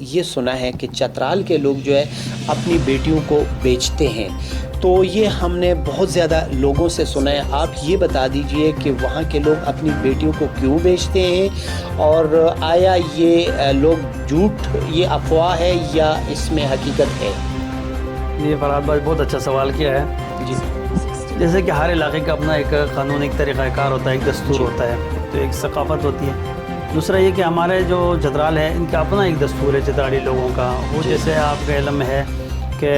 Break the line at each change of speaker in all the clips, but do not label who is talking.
یہ سنا ہے کہ چترال کے لوگ جو ہے اپنی بیٹیوں کو بیچتے ہیں، تو یہ ہم نے بہت زیادہ لوگوں سے سنا ہے۔ آپ یہ بتا دیجئے کہ وہاں کے لوگ اپنی بیٹیوں کو کیوں بیچتے ہیں، اور آیا یہ لوگ جھوٹ، یہ افواہ ہے یا اس میں حقیقت ہے؟
یہ فرحات بھائی بہت اچھا سوال کیا ہے
جی،
جیسے کہ ہر علاقے کا اپنا ایک قانون، ایک طریقہ کار ہوتا ہے، ایک دستور ہوتا ہے، تو ایک ثقافت ہوتی ہے۔ دوسرا یہ کہ ہمارے جو چترال ہے ان کا اپنا ایک دستور ہے چترالی لوگوں کا، وہ جیسے آپ کا علم ہے کہ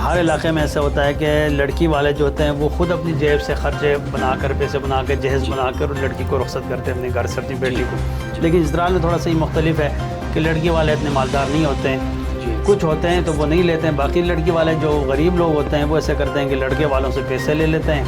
ہر علاقے میں ایسا ہوتا ہے کہ لڑکی والے جو ہوتے ہیں وہ خود اپنی جیب سے خرچے بنا کر، پیسے بنا کے، جہیز بنا کر لڑکی کو رخصت کرتے ہیں اپنے گھر سے اپنی بیٹی کو۔ لیکن چترال میں تھوڑا سا یہ مختلف ہے کہ لڑکی والے اتنے مالدار نہیں ہوتے ہیں، کچھ ہوتے ہیں تو وہ نہیں لیتے ہیں، باقی لڑکی والے جو غریب لوگ ہوتے ہیں وہ ایسے کرتے ہیں کہ لڑکے والوں سے پیسے لے لیتے ہیں،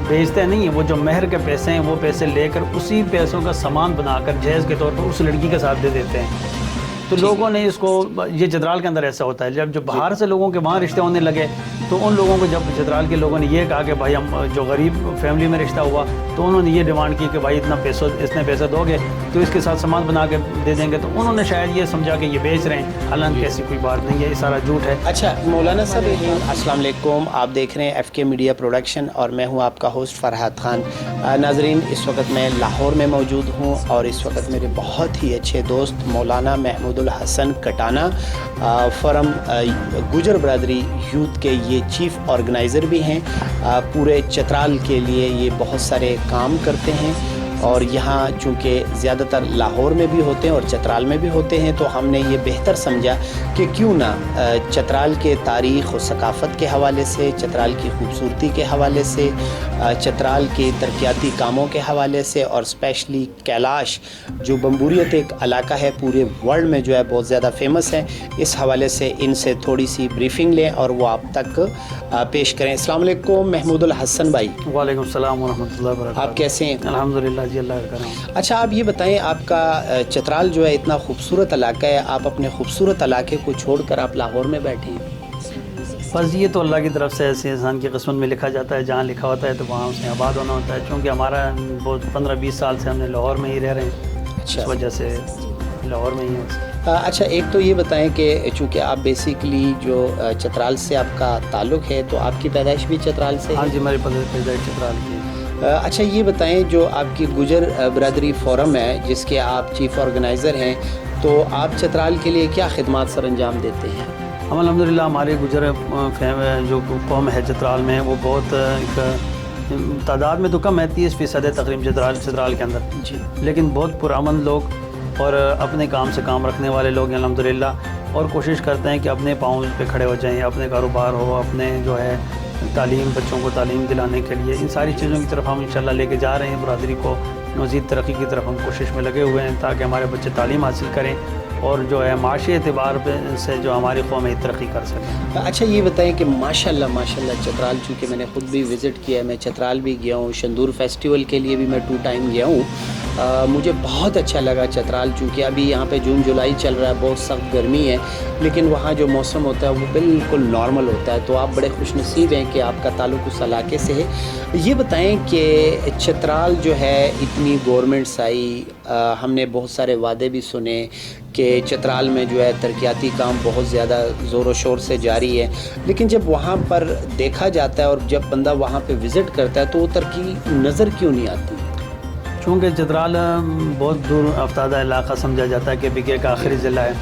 بیچتے نہیں ہیں، وہ جو مہر کے پیسے ہیں وہ پیسے لے کر اسی پیسوں کا سامان بنا کر جہیز کے طور پر اس لڑکی کے ساتھ دے دیتے ہیں۔ تو لوگوں نے اس کو، یہ چترال کے اندر ایسا ہوتا ہے، جب باہر سے لوگوں کے وہاں رشتے ہونے لگے تو ان لوگوں کو، جب چترال کے لوگوں نے یہ کہا کہ بھائی ہم جو غریب فیملی میں رشتہ ہوا تو انہوں نے یہ ڈیمانڈ کی کہ بھائی اتنے پیسے دو گے تو اس کے ساتھ سامان بنا کے دے دیں گے، تو انہوں نے شاید یہ سمجھا کہ یہ بیچ رہے ہیں، حالانکہ ایسی کوئی بات نہیں ہے، یہ سارا جھوٹ ہے۔
اچھا مولانا صاحب، السلام علیکم، آپ دیکھ رہے ہیں ایف کے میڈیا پروڈکشن اور میں ہوں آپ کا ہوسٹ فرحات خان۔ ناظرین، اس وقت میں لاہور میں موجود ہوں اور اس وقت میرے بہت ہی اچھے دوست مولانا محمود الحسن کٹانہ فرم گجر برادری یوتھ کے یہ چیف آرگنائزر بھی ہیں، پورے چترال کے لیے یہ بہت سارے کام کرتے ہیں، اور یہاں چونکہ زیادہ تر لاہور میں بھی ہوتے ہیں اور چترال میں بھی ہوتے ہیں، تو ہم نے یہ بہتر سمجھا کہ کیوں نہ چترال کے تاریخ و ثقافت کے حوالے سے، چترال کی خوبصورتی کے حوالے سے، چترال کے ترقیاتی کاموں کے حوالے سے، اور اسپیشلی کیلاش جو بمبوریت ایک علاقہ ہے پورے ورلڈ میں جو ہے بہت زیادہ فیمس ہے، اس حوالے سے ان سے تھوڑی سی بریفنگ لیں اور وہ آپ تک پیش کریں۔ السلام علیکم محمود الحسن بھائی۔
وعلیکم السلام ورحمۃ اللہ وبرکاتہ۔
آپ کیسے ہیں؟
الحمدللہ جی، اللہ کا کرم۔
اچھا آپ یہ بتائیں، آپ کا چترال جو ہے اتنا خوبصورت علاقہ ہے، آپ اپنے خوبصورت علاقے کو چھوڑ کر آپ لاہور میں بیٹھے ہیں؟
بس یہ تو اللہ کی طرف سے ایسے انسان کی قسمت میں لکھا جاتا ہے، جہاں لکھا ہوتا ہے تو وہاں اس نے آباد ہونا ہوتا ہے، چونکہ ہمارا بہت 15-20 سال سے ہم نے لاہور میں ہی رہ رہے ہیں، اس وجہ سے لاہور میں ہی ہیں۔
اچھا ایک تو یہ بتائیں کہ چونکہ آپ بیسیکلی جو چترال سے آپ کا تعلق ہے، تو آپ کی پیدائش بھی چترال سے ہے؟
ہاں جی، ہماری پیدائش چترال کی۔
اچھا یہ بتائیں، جو آپ کی گجر برادری فورم ہے جس کے آپ چیف آرگنائزر ہیں، تو آپ چترال کے لیے کیا خدمات سر انجام دیتے ہیں؟
ہم الحمدللہ ہمارے گجر جو قوم ہے چترال میں، وہ بہت ایک تعداد میں تو کم ہے، 30% ہے تقریباً چترال کے اندر
جی،
لیکن بہت پرامن لوگ اور اپنے کام سے کام رکھنے والے لوگ ہیں الحمدللہ، اور کوشش کرتے ہیں کہ اپنے پاؤں پہ کھڑے ہو جائیں، اپنے کاروبار ہو، اپنے جو ہے تعلیم، بچوں کو تعلیم دلانے کے لیے، ان ساری چیزوں کی طرف ہم انشاءاللہ لے کے جا رہے ہیں۔ برادری کو مزید ترقی کی طرف ہم کوشش میں لگے ہوئے ہیں تاکہ ہمارے بچے تعلیم حاصل کریں اور جو ہے معاشی اعتبار سے جو ہماری قوم ہے ترقی کر سکیں۔
اچھا یہ بتائیں کہ ماشاءاللہ چترال، چونکہ میں نے خود بھی وزٹ کیا ہے، میں چترال بھی گیا ہوں، شندور فیسٹیول کے لیے بھی میں 2 ٹائم گیا ہوں، مجھے بہت اچھا لگا چترال، چونکہ ابھی یہاں پہ جون جولائی چل رہا ہے، بہت سخت گرمی ہے، لیکن وہاں جو موسم ہوتا ہے وہ بالکل نارمل ہوتا ہے، تو آپ بڑے خوش نصیب ہیں کہ آپ کا تعلق اس علاقے سے ہے۔ یہ بتائیں کہ چترال جو ہے اتنی گورنمنٹس آئی، ہم نے بہت سارے وعدے بھی سنے کہ چترال میں جو ہے ترقیاتی کام بہت زیادہ زور و شور سے جاری ہے، لیکن جب وہاں پر دیکھا جاتا ہے اور جب بندہ وہاں پہ وزٹ کرتا ہے تو وہ ترقی نظر کیوں نہیں آتی؟
چونکہ چترال بہت دور افتادہ علاقہ سمجھا جاتا ہے، KPK کا آخری ضلع ہے،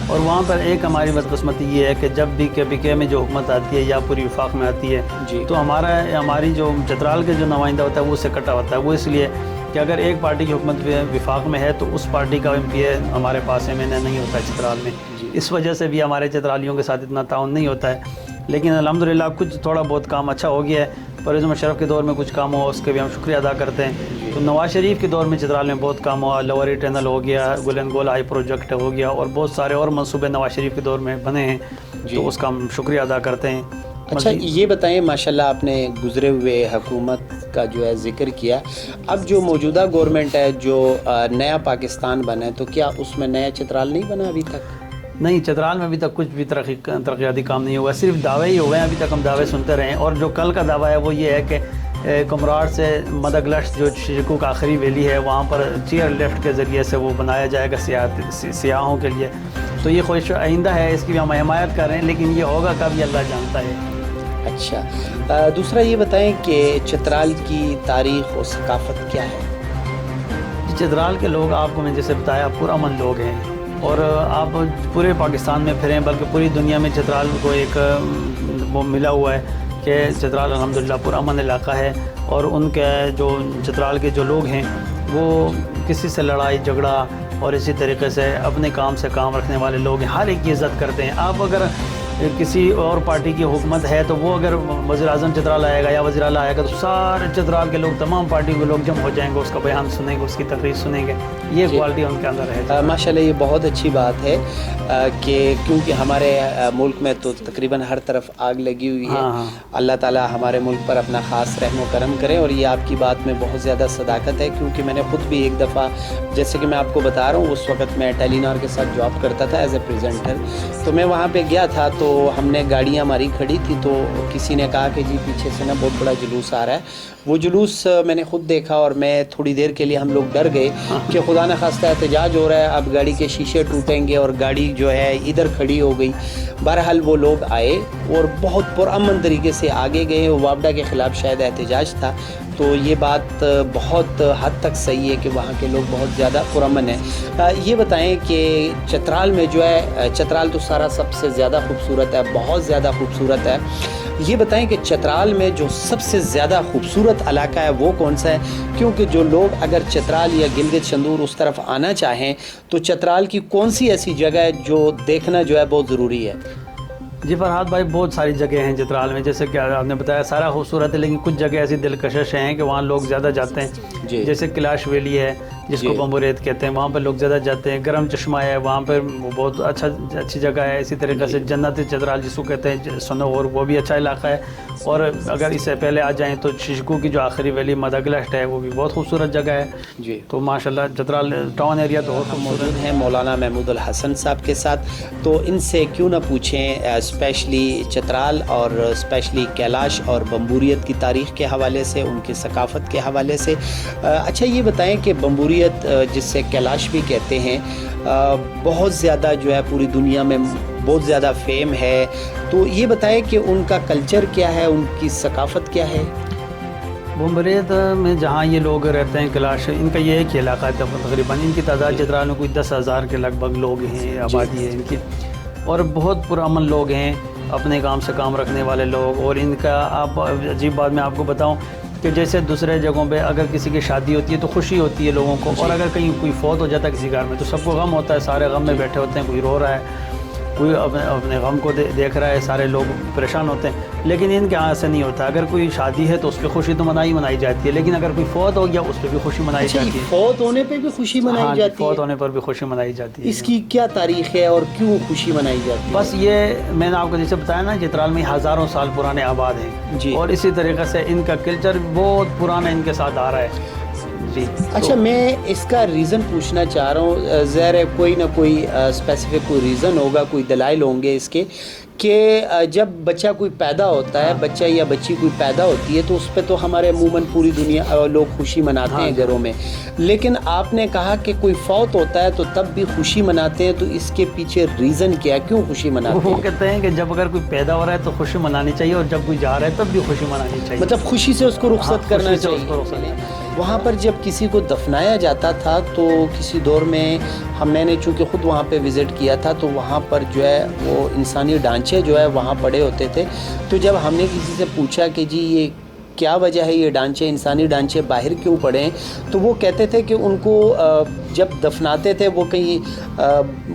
اور وہاں پر ایک ہماری بدقسمتی یہ ہے کہ جب بھی KPK میں جو حکومت آتی ہے یا پوری وفاق میں آتی ہے
جی،
تو ہماری جو چترال کے جو نمائندہ ہوتا ہے وہ اس سے کٹا ہوتا ہے، وہ اس لیے کہ اگر ایک پارٹی کی حکومت وفاق میں ہے تو اس پارٹی کا MPA ہمارے پاس MNA نہیں ہوتا ہے چترال میں، اس وجہ سے بھی ہمارے چترالیوں کے ساتھ اتنا تعاون نہیں ہوتا ہے، لیکن الحمدللہ کچھ تھوڑا بہت کام اچھا ہو گیا ہے۔ پرویز مشرف کے دور میں کچھ کام ہوا، اس کے بھی ہم شکریہ ادا کرتے ہیں۔ تو نواز شریف کے دور میں چترال میں بہت کام ہوا، لوری ٹنل ہو گیا، گولن گول ہائی پروجیکٹ ہو گیا، اور بہت سارے اور منصوبے نواز شریف کے دور میں بنے ہیں، تو اس کا ہم شکریہ ادا کرتے ہیں۔
اچھا یہ بتائیں، ماشاءاللہ آپ نے گزرے ہوئے حکومت کا جو ہے ذکر کیا، اب جو موجودہ گورنمنٹ ہے، جو نیا پاکستان بنا ہے، تو کیا اس میں نیا چترال نہیں بنا ابھی تک؟
نہیں، چترال میں ابھی تک کچھ بھی ترقیاتی کام نہیں ہوا، صرف دعوے ہی ہوئے ہیں، ابھی تک ہم دعوے سنتے رہے ہیں، اور جو کل کا دعویٰ ہے وہ یہ ہے کہ کمراڑ سے مدگلش جو شیشکو کا آخری ویلی ہے وہاں پر چیئر لفٹ کے ذریعے سے وہ بنایا جائے گا سیاحوں کے لیے. تو یہ خواہش آئندہ ہے, اس کی بھی ہم حمایت کر رہے ہیں, لیکن یہ ہوگا کب یہ اللہ جانتا ہے.
اچھا, دوسرا یہ بتائیں کہ چترال کی تاریخ اور ثقافت کیا ہے؟
چترال کے لوگ آپ کو میں جیسے بتایا پرامن لوگ ہیں, اور آپ پورے پاکستان میں پھریں بلکہ پوری دنیا میں چترال کو ایک وہ ملا ہوا ہے کہ چترال الحمدللہ پرامن علاقہ ہے, اور ان کے جو چترال کے جو لوگ ہیں وہ کسی سے لڑائی جھگڑا اور اسی طریقے سے اپنے کام سے کام رکھنے والے لوگ ہیں, ہر ایک کی عزت کرتے ہیں. آپ اگر کسی اور پارٹی کی حکومت ہے تو وہ اگر وزیر اعظم چترال آئے گا یا وزیر اعلیٰ آئے گا تو سارے چترال کے لوگ, تمام پارٹی کے لوگ جمع ہو جائیں گے, اس کا بیان سنیں گے, اس کی تقریر سنیں گے. یہ کوالٹی ان کے اندر ہے.
ماشاءاللہ یہ بہت اچھی بات ہے کہ کیونکہ ہمارے ملک میں تو تقریباً ہر طرف آگ لگی ہوئی ہے. اللہ تعالیٰ ہمارے ملک پر اپنا خاص رحم و کرم کرے. اور یہ آپ کی بات میں بہت زیادہ صداقت ہے, کیونکہ میں نے خود بھی ایک دفعہ, جیسے کہ میں آپ کو بتا رہا ہوں, اس وقت میں ٹیلی نار کے ساتھ جاب کرتا تھا ایز اے پریزنٹر, تو میں وہاں پہ گیا تھا تو ہم نے گاڑیاں ہماری کھڑی تھی تو کسی نے کہا کہ جی پیچھے سے نا بہت بڑا جلوس آ رہا ہے. وہ جلوس میں نے خود دیکھا اور میں تھوڑی دیر کے لیے ہم لوگ ڈر گئے کہ خدا نہ خواستہ احتجاج ہو رہا ہے, اب گاڑی کے شیشے ٹوٹیں گے, اور گاڑی جو ہے ادھر کھڑی ہو گئی. بہرحال وہ لوگ آئے اور بہت پرامن طریقے سے آگے گئے. وابڈا کے خلاف شاید احتجاج تھا, تو یہ بات بہت حد تک صحیح ہے کہ وہاں کے لوگ بہت زیادہ پرامن ہیں. یہ بتائیں کہ چترال میں جو ہے, چترال تو سارا سب سے زیادہ خوبصورت ہے, بہت زیادہ خوبصورت ہے. یہ بتائیں کہ چترال میں جو سب سے زیادہ خوبصورت علاقہ ہے وہ کون سا ہے, کیونکہ جو لوگ اگر چترال یا گلگت شندور اس طرف آنا چاہیں تو چترال کی کون سی ایسی جگہ ہے جو دیکھنا جو ہے بہت ضروری ہے؟
جی فرحات بھائی, بہت ساری جگہ ہیں چترال میں, جیسے کہ آپ نے بتایا سارا خوبصورت ہے, لیکن کچھ جگہ ایسی دلکشش ہیں کہ وہاں لوگ زیادہ جاتے ہیں. جیسے کیلاش ویلی ہے جس کو بمبوریت کہتے ہیں, وہاں پہ لوگ زیادہ جاتے ہیں. گرم چشمہ ہے, وہاں پہ وہ بہت اچھی جگہ ہے. اسی طریقے سے جنت چترال جس کو کہتے ہیں سنور, وہ بھی اچھا علاقہ ہے. اور اگر اس سے پہلے آ جائیں تو شیشکو کی جو آخری ویلی مدگلشٹ ہے وہ بھی بہت خوبصورت جگہ ہے.
جی
تو ماشاءاللہ چترال ٹاؤن ایریا تو
ہم موجود ہیں مولانا محمود الحسن صاحب کے ساتھ, تو ان سے کیوں نہ پوچھیں اسپیشلی چترال اور اسپیشلی کیلاش اور بمبوریت کی تاریخ کے حوالے سے, ان کی ثقافت کے حوالے سے. اچھا یہ بتائیں کہ بمبوریت جس سے کیلاش بھی کہتے ہیں, بہت زیادہ جو ہے پوری دنیا میں بہت زیادہ فیم ہے, تو یہ بتائیں کہ ان کا کلچر کیا ہے, ان کی ثقافت کیا ہے؟
بمبوریت میں جہاں یہ لوگ رہتے ہیں کیلاش, ان کا یہ ایک ہی علاقہ ہے تقریباً. ان کی تعداد چترال میں کوئی 10,000 کے لگ بھگ لوگ ہیں, آبادی ہے ان کی, اور بہت پرامن لوگ ہیں, اپنے کام سے کام رکھنے والے لوگ. اور ان کا آپ عجیب بات میں آپ کو بتاؤں کہ جیسے دوسرے جگہوں پہ اگر کسی کی شادی ہوتی ہے تو خوشی ہوتی ہے لوگوں کو, اور اگر کہیں کوئی فوت ہو جاتا ہے کسی گھر میں تو سب کو غم ہوتا ہے, سارے غم میں بیٹھے ہوتے ہیں, کوئی رو رہا ہے, کوئی اپنے غم کو دیکھ رہا ہے, سارے لوگ پریشان ہوتے ہیں. لیکن ان کے یہاں ایسا نہیں ہوتا. اگر کوئی شادی ہے تو اس پہ خوشی تو منائی جاتی ہے, لیکن اگر کوئی فوت ہو گیا اس پہ بھی خوشی منائی جاتی ہے.
فوت ہونے پہ بھی خوشی منائی جاتی ہے؟
فوت ہونے پر بھی خوشی منائی جاتی ہے.
اس کی کیا تاریخ ہے اور کیوں خوشی منائی جاتی ہے؟
بس یہ میں نے آپ کو جیسے بتایا نا, چترال میں ہزاروں سال پرانے آباد ہیں
جی,
اور اسی طریقے سے ان کا کلچر بہت پرانا ان کے ساتھ آ رہا ہے. جی
اچھا, میں اس کا ریزن پوچھنا چاہ رہا ہوں. ظاہر ہے کوئی نہ کوئی اسپیسیفک کوئی ریزن ہوگا, کوئی دلائل ہوں گے اس کے, کہ جب بچہ کوئی پیدا ہوتا ہے, بچہ یا بچی کوئی پیدا ہوتی ہے تو اس پہ تو ہمارے عموماً پوری دنیا لوگ خوشی مناتے ہیں گھروں میں, لیکن آپ نے کہا کہ کوئی فوت ہوتا ہے تو تب بھی خوشی مناتے ہیں, تو اس کے پیچھے ریزن کیا ہے, کیوں خوشی مناتے ہیں؟
وہ کہتے ہیں کہ جب اگر کوئی پیدا ہو رہا ہے تو خوشی منانی چاہیے, اور جب کوئی جا رہا ہے تب بھی خوشی منانی چاہیے.
مطلب خوشی سے اس کو رخصت کرنا چاہیے. وہاں پر جب کسی کو دفنایا جاتا تھا تو کسی دور میں میں نے چونکہ خود وہاں پہ وزٹ کیا تھا, تو وہاں پر جو ہے وہ انسانی ڈھانچے جو ہے وہاں پڑے ہوتے تھے. تو جب ہم نے کسی سے پوچھا کہ جی یہ کیا وجہ ہے, یہ ڈھانچے انسانی ڈھانچے باہر کیوں پڑے ہیں, تو وہ کہتے تھے کہ ان کو جب دفناتے تھے وہ کہیں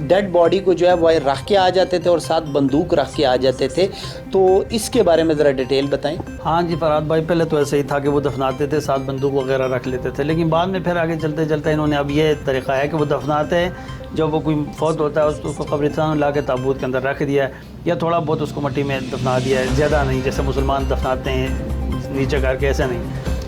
ڈیڈ باڈی کو جو ہے وہ رکھ کے آ جاتے تھے اور ساتھ بندوق رکھ کے آ جاتے تھے. تو اس کے بارے میں ذرا ڈیٹیل بتائیں.
ہاں جی فرحات بھائی, پہلے تو ایسے ہی تھا کہ وہ دفناتے تھے ساتھ بندوق وغیرہ رکھ لیتے تھے, لیکن بعد میں پھر آگے چلتے چلتے انہوں نے اب یہ طریقہ ہے کہ وہ دفناتے ہیں, جب وہ کوئی فوت ہوتا ہے اس کو قبرستان میں لا کے تابوت کے اندر رکھ دیا ہے, یا تھوڑا بہت اس کو مٹی میں دفنا دیا ہے, زیادہ نہیں جیسے مسلمان دفناتے ہیں نیچے کر کے, ایسا نہیں.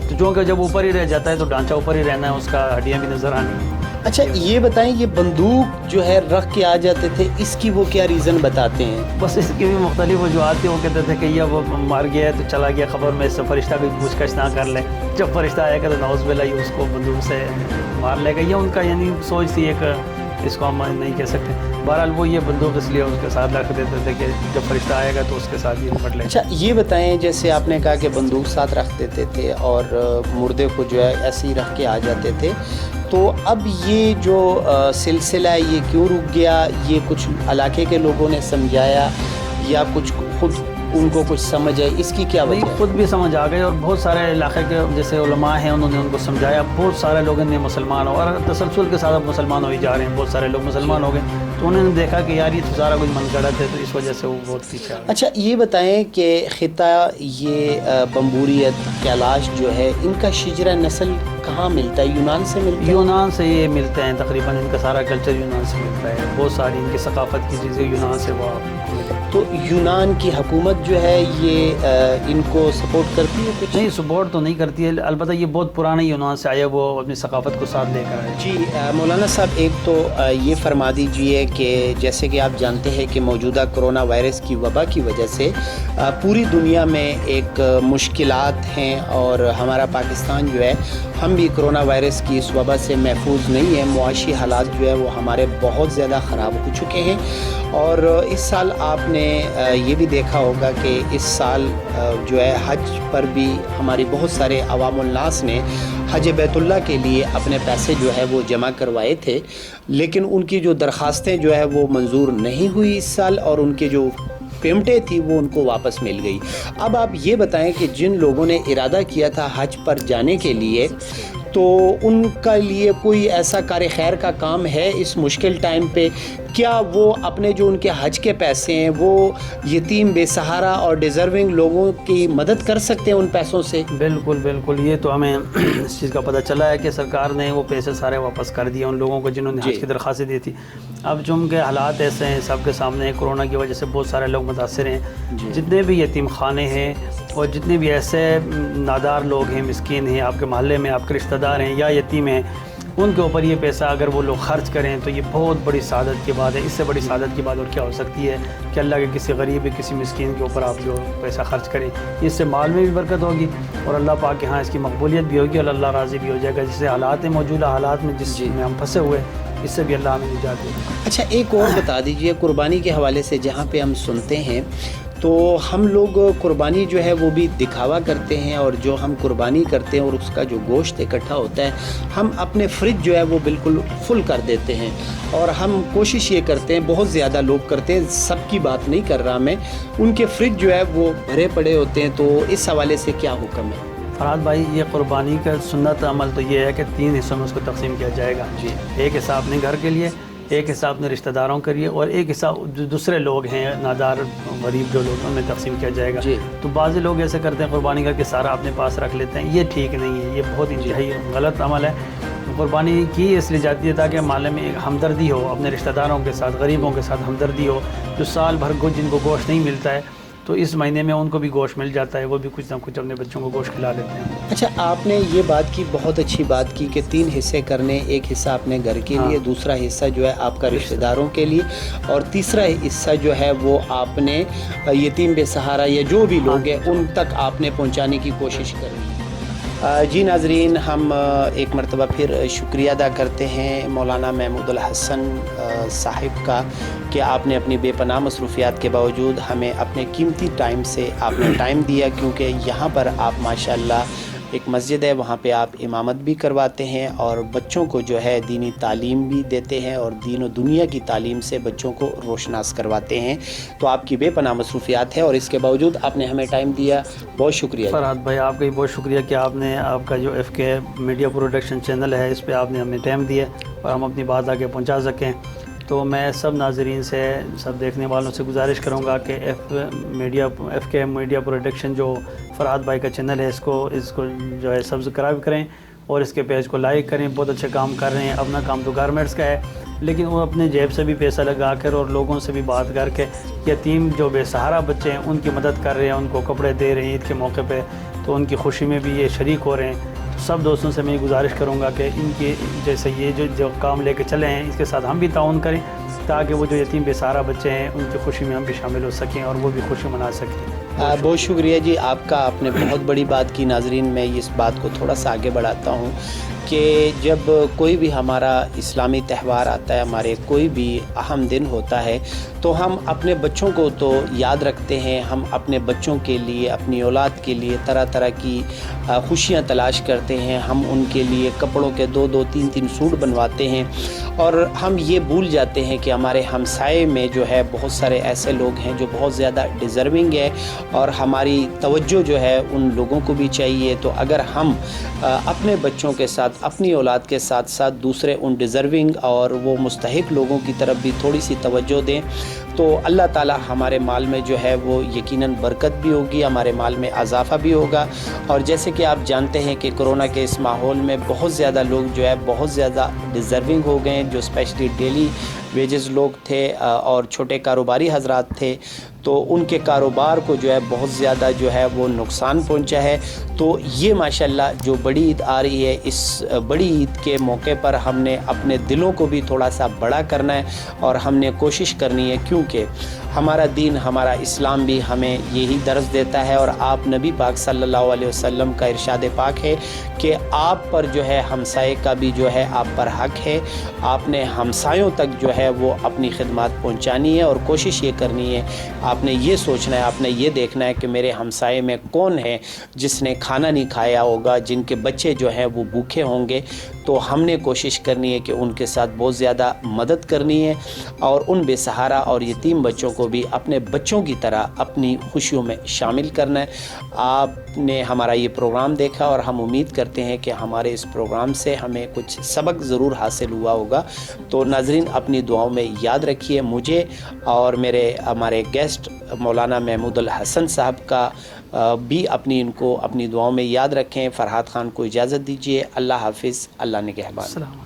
تو چونکہ جب اوپر ہی رہ جاتا ہے تو ڈھانچہ اوپر ہی رہنا ہے, اس کا ہڈیاں بھی نظر آنی ہیں.
اچھا یہ بتائیں یہ بندوق جو ہے رکھ کے آ جاتے تھے اس کی وہ کیا ریزن بتاتے ہیں؟
بس اس کی بھی مختلف وجوہات تھی. وہ کہتے تھے کہ یہ وہ مار گیا ہے تو چلا گیا, خبر میں اس سے فرشتہ کوئی پوچھ گچھ نہ کر لے, جب فرشتہ آئے گا تو نعوذ باللہ یہ اس کو بندوق سے مار لے گا. یہ ان کا یعنی سوچ تھی ایک, اس کو ہم نہیں کہہ سکتے. بہرحال وہ یہ بندوق اس لیے اس کے ساتھ رکھ دیتے تھے کہ جب فرشتہ آئے گا تو اس کے ساتھ یہ نپٹ لے.
اچھا یہ بتائیں جیسے آپ نے کہا کہ بندوق ساتھ رکھ دیتے تھے اور مردے کو جو ہے ایسے ہی رکھ کے آ جاتے تھے, تو اب یہ جو سلسلہ ہے یہ کیوں رک گیا؟ یہ کچھ علاقے کے لوگوں نے سمجھایا یا کچھ خود ان کو کچھ سمجھ ہے, اس کی کیا وجہ ہے؟
خود بھی سمجھ آ گئے اور بہت سارے علاقے کے جیسے علماء ہیں انہوں نے ان کو سمجھایا. بہت سارے لوگوں نے مسلمان ہو اور تسلسل کے ساتھ اب مسلمان ہو ہی جا رہے ہیں. بہت سارے لوگ مسلمان ہو گئے تو انہوں نے دیکھا کہ یار یہ تو سارا کچھ من گڑت ہے, تو اس وجہ سے وہ بہت پیچھے آ گئے.
اچھا یہ بتائیں کہ خطہ یہ بمبوریت کیلاش جو ہے ان کا شجرہ نسل کہاں ملتا ہے؟ یونان سے ملتا ہے؟
یونان سے یہ ملتے ہیں تقریباً, ان کا سارا کلچر یونان سے ملتا ہے. بہت ساری ان کی ثقافت کی چیزیں یونان سے وہ.
تو یونان کی حکومت جو ہے یہ ان کو سپورٹ کرتی ہے کچھ؟
نہیں سپورٹ تو نہیں کرتی ہے, البتہ یہ بہت پرانے یونان سے آیا, وہ اپنی ثقافت کو ساتھ لے کر آئے.
جی مولانا صاحب ایک تو یہ فرما دیجئے کہ جیسے کہ آپ جانتے ہیں کہ موجودہ کرونا وائرس کی وبا کی وجہ سے پوری دنیا میں ایک مشکلات ہیں اور ہمارا پاکستان جو ہے ہم بھی کرونا وائرس کی اس وبا سے محفوظ نہیں ہے. معاشی حالات جو ہے وہ ہمارے بہت زیادہ خراب ہو چکے ہیں اور اس سال آپ نے یہ بھی دیکھا ہوگا کہ اس سال جو ہے حج پر بھی ہماری بہت سارے عوام الناس نے حج بیت اللہ کے لیے اپنے پیسے جو ہے وہ جمع کروائے تھے, لیکن ان کی جو درخواستیں جو ہے وہ منظور نہیں ہوئی اس سال اور ان کے جو پیمنٹیں تھی وہ ان کو واپس مل گئی. اب آپ یہ بتائیں کہ جن لوگوں نے ارادہ کیا تھا حج پر جانے کے لیے تو ان کا لیے کوئی ایسا کار خیر کا کام ہے اس مشکل ٹائم پہ؟ کیا وہ اپنے جو ان کے حج کے پیسے ہیں وہ یتیم بے سہارا اور ڈیزرونگ لوگوں کی مدد کر سکتے ہیں ان پیسوں سے؟
بالکل بالکل, یہ تو ہمیں اس چیز کا پتہ چلا ہے کہ سرکار نے وہ پیسے سارے واپس کر دیے ان لوگوں کو جنہوں نے حج کی درخواستیں دی تھی. اب چونکہ کے حالات ایسے ہیں سب کے سامنے, کورونا کی وجہ سے بہت سارے لوگ متاثر ہیں. جتنے بھی یتیم خانے ہیں اور جتنے بھی ایسے نادار لوگ ہیں, مسکین ہیں, آپ کے محلے میں آپ کے رشتہ دار ہیں یا یتیم ہیں, ان کے اوپر یہ پیسہ اگر وہ لوگ خرچ کریں تو یہ بہت بڑی سعادت کی بات ہے. اس سے بڑی سعادت کی بات اور کیا ہو سکتی ہے کہ اللہ کے کسی غریب کسی مسکین کے اوپر آپ جو پیسہ خرچ کریں, اس سے مال میں بھی برکت ہوگی اور اللہ پاک کے ہاں اس کی مقبولیت بھی ہوگی اور اللہ راضی بھی ہو جائے گا. جس سے حالات ہیں موجودہ حالات میں جس میں ہم پھنسے ہوئے اس سے بھی اللہ ہمیں نجات دے.
اچھا ایک اور بتا دیجئے قربانی کے حوالے سے, جہاں پہ ہم سنتے ہیں تو ہم لوگ قربانی جو ہے وہ بھی دکھاوا کرتے ہیں اور جو ہم قربانی کرتے ہیں اور اس کا جو گوشت اکٹھا ہوتا ہے ہم اپنے فریج جو ہے وہ بالکل فل کر دیتے ہیں اور ہم کوشش یہ کرتے ہیں, بہت زیادہ لوگ کرتے ہیں, سب کی بات نہیں کر رہا میں, ان کے فریج جو ہے وہ بھرے پڑے ہوتے ہیں. تو اس حوالے سے کیا حکم ہے؟
فرحات بھائی یہ قربانی کا سنت عمل تو یہ ہے کہ 3 حصوں میں اس کو تقسیم کیا جائے گا.
جی,
ایک حصہ اپنے گھر کے لیے, ایک حصہ اپنے رشتہ داروں کے لیے اور ایک حصہ جو دوسرے لوگ ہیں نادار غریب جو لوگ ان میں تقسیم کیا جائے گا. تو بعض لوگ ایسے کرتے ہیں قربانی کر کے سارا اپنے پاس رکھ لیتے ہیں, یہ ٹھیک نہیں ہے, یہ بہت انتہائی غلط عمل ہے. قربانی کی اس لیے جاتی ہے تاکہ محلے میں ہمدردی ہو, اپنے رشتہ داروں کے ساتھ غریبوں کے ساتھ ہمدردی ہو. جو سال بھر جن کو گوشت نہیں ملتا ہے تو اس مہینے میں ان کو بھی گوشت مل جاتا ہے, وہ بھی کچھ نہ کچھ اپنے بچوں کو گوشت کھلا لیتے ہیں.
اچھا آپ نے یہ بات کی, بہت اچھی بات کی کہ 3 حصے کرنے, ایک حصہ اپنے گھر کے لیے, دوسرا حصہ جو ہے آپ کا رشتہ داروں کے لیے اور تیسرا حصہ جو ہے وہ آپ نے یتیم بے سہارا یا جو بھی لوگ ہیں ان تک آپ نے پہنچانے کی کوشش کرنی. جی ناظرین, ہم ایک مرتبہ پھر شکریہ ادا کرتے ہیں مولانا محمود الحسن صاحب کا کہ آپ نے اپنی بے پناہ مصروفیات کے باوجود ہمیں اپنے قیمتی ٹائم سے آپ نے ٹائم دیا, کیونکہ یہاں پر آپ ماشاءاللہ ایک مسجد ہے وہاں پہ آپ امامت بھی کرواتے ہیں اور بچوں کو جو ہے دینی تعلیم بھی دیتے ہیں اور دین و دنیا کی تعلیم سے بچوں کو روشناس کرواتے ہیں. تو آپ کی بے پناہ مصروفیات ہے اور اس کے باوجود آپ نے ہمیں ٹائم دیا, بہت شکریہ.
فرحات بھائی آپ کا بھی بہت شکریہ کہ آپ نے آپ کا جو FK میڈیا پروڈکشن چینل ہے اس پہ آپ نے ہمیں ٹائم دیا اور ہم اپنی بات آگے پہنچا سکیں. تو میں سب ناظرین سے, سب دیکھنے والوں سے گزارش کروں گا کہ FK میڈیا پروڈکشن جو فرحات بھائی کا چینل ہے اس کو جو ہے سبسکرائب کریں اور اس کے پیج کو لائک کریں. بہت اچھے کام کر رہے ہیں. اپنا کام تو گارمنٹس کا ہے لیکن وہ اپنے جیب سے بھی پیسہ لگا کر اور لوگوں سے بھی بات کر کے یتیم جو بے سہارا بچے ہیں ان کی مدد کر رہے ہیں, ان کو کپڑے دے رہے ہیں عید کے موقع پہ, تو ان کی خوشی میں بھی یہ شریک ہو رہے ہیں. سب دوستوں سے میں گزارش کروں گا کہ ان کے جیسے یہ جو کام لے کے چلے ہیں اس کے ساتھ ہم بھی تعاون کریں تاکہ وہ جو یتیم بے سہارا بچے ہیں ان کی خوشی میں ہم بھی شامل ہو سکیں اور وہ بھی خوشی منا سکیں.
بہت شکریہ جی آپ کا. آپ نے بہت بڑی بات کی. ناظرین میں اس بات کو تھوڑا سا آگے بڑھاتا ہوں کہ جب کوئی بھی ہمارا اسلامی تہوار آتا ہے, ہمارے کوئی بھی اہم دن ہوتا ہے, تو ہم اپنے بچوں کو تو یاد رکھتے ہیں. ہم اپنے بچوں کے لیے, اپنی اولاد کے لیے طرح طرح کی خوشیاں تلاش کرتے ہیں. ہم ان کے لیے کپڑوں کے 2-2 3-3 سوٹ بنواتے ہیں, اور ہم یہ بھول جاتے ہیں کہ ہمارے ہمسائے میں جو ہے بہت سارے ایسے لوگ ہیں جو بہت زیادہ ڈیزرونگ ہے, اور ہماری توجہ جو ہے ان لوگوں کو بھی چاہیے. تو اگر ہم اپنے بچوں کے ساتھ, اپنی اولاد کے ساتھ ساتھ دوسرے ان ڈیزرونگ اور وہ مستحق لوگوں کی طرف بھی تھوڑی سی توجہ دیں, تو اللہ تعالیٰ ہمارے مال میں جو ہے وہ یقیناً برکت بھی ہوگی, ہمارے مال میں اضافہ بھی ہوگا. اور جیسے کہ آپ جانتے ہیں کہ کرونا کے اس ماحول میں بہت زیادہ لوگ جو ہے بہت زیادہ ڈیزرونگ ہو گئے ہیں, جو اسپیشلی ڈیلی ویجز لوگ تھے اور چھوٹے کاروباری حضرات تھے, تو ان کے کاروبار کو جو ہے بہت زیادہ جو ہے وہ نقصان پہنچا ہے. تو یہ ماشاءاللہ جو بڑی عید آ رہی ہے, اس بڑی عید کے موقع پر ہم نے اپنے دلوں کو بھی تھوڑا سا بڑا کرنا ہے, اور ہم نے کوشش کرنی ہے, کیونکہ ہمارا دین, ہمارا اسلام بھی ہمیں یہی درس دیتا ہے. اور آپ نبی پاک صلی اللہ علیہ وسلم کا ارشاد پاک ہے کہ آپ پر جو ہے ہمسائے کا بھی جو ہے آپ پر حق ہے. آپ نے ہمسایوں تک جو ہے وہ اپنی خدمات پہنچانی ہے, اور کوشش یہ کرنی ہے, آپ نے یہ سوچنا ہے, آپ نے یہ دیکھنا ہے کہ میرے ہمسائے میں کون ہے جس نے کھانا نہیں کھایا ہوگا, جن کے بچے جو ہیں وہ بھوکے ہوں گے. تو ہم نے کوشش کرنی ہے کہ ان کے ساتھ بہت زیادہ مدد کرنی ہے, اور ان بے سہارا اور یتیم بچوں کو بھی اپنے بچوں کی طرح اپنی خوشیوں میں شامل کرنا ہے. آپ نے ہمارا یہ پروگرام دیکھا, اور ہم امید کرتے ہیں کہ ہمارے اس پروگرام سے ہمیں کچھ سبق ضرور حاصل ہوا ہوگا. تو ناظرین اپنی دعاؤں میں یاد رکھیے مجھے اور ہمارے گیسٹ مولانا محمود الحسن صاحب کا بھی ان کو اپنی دعاؤں میں یاد رکھیں. فرحات خان کو اجازت دیجیے. اللہ حافظ. اللہ نگہبان.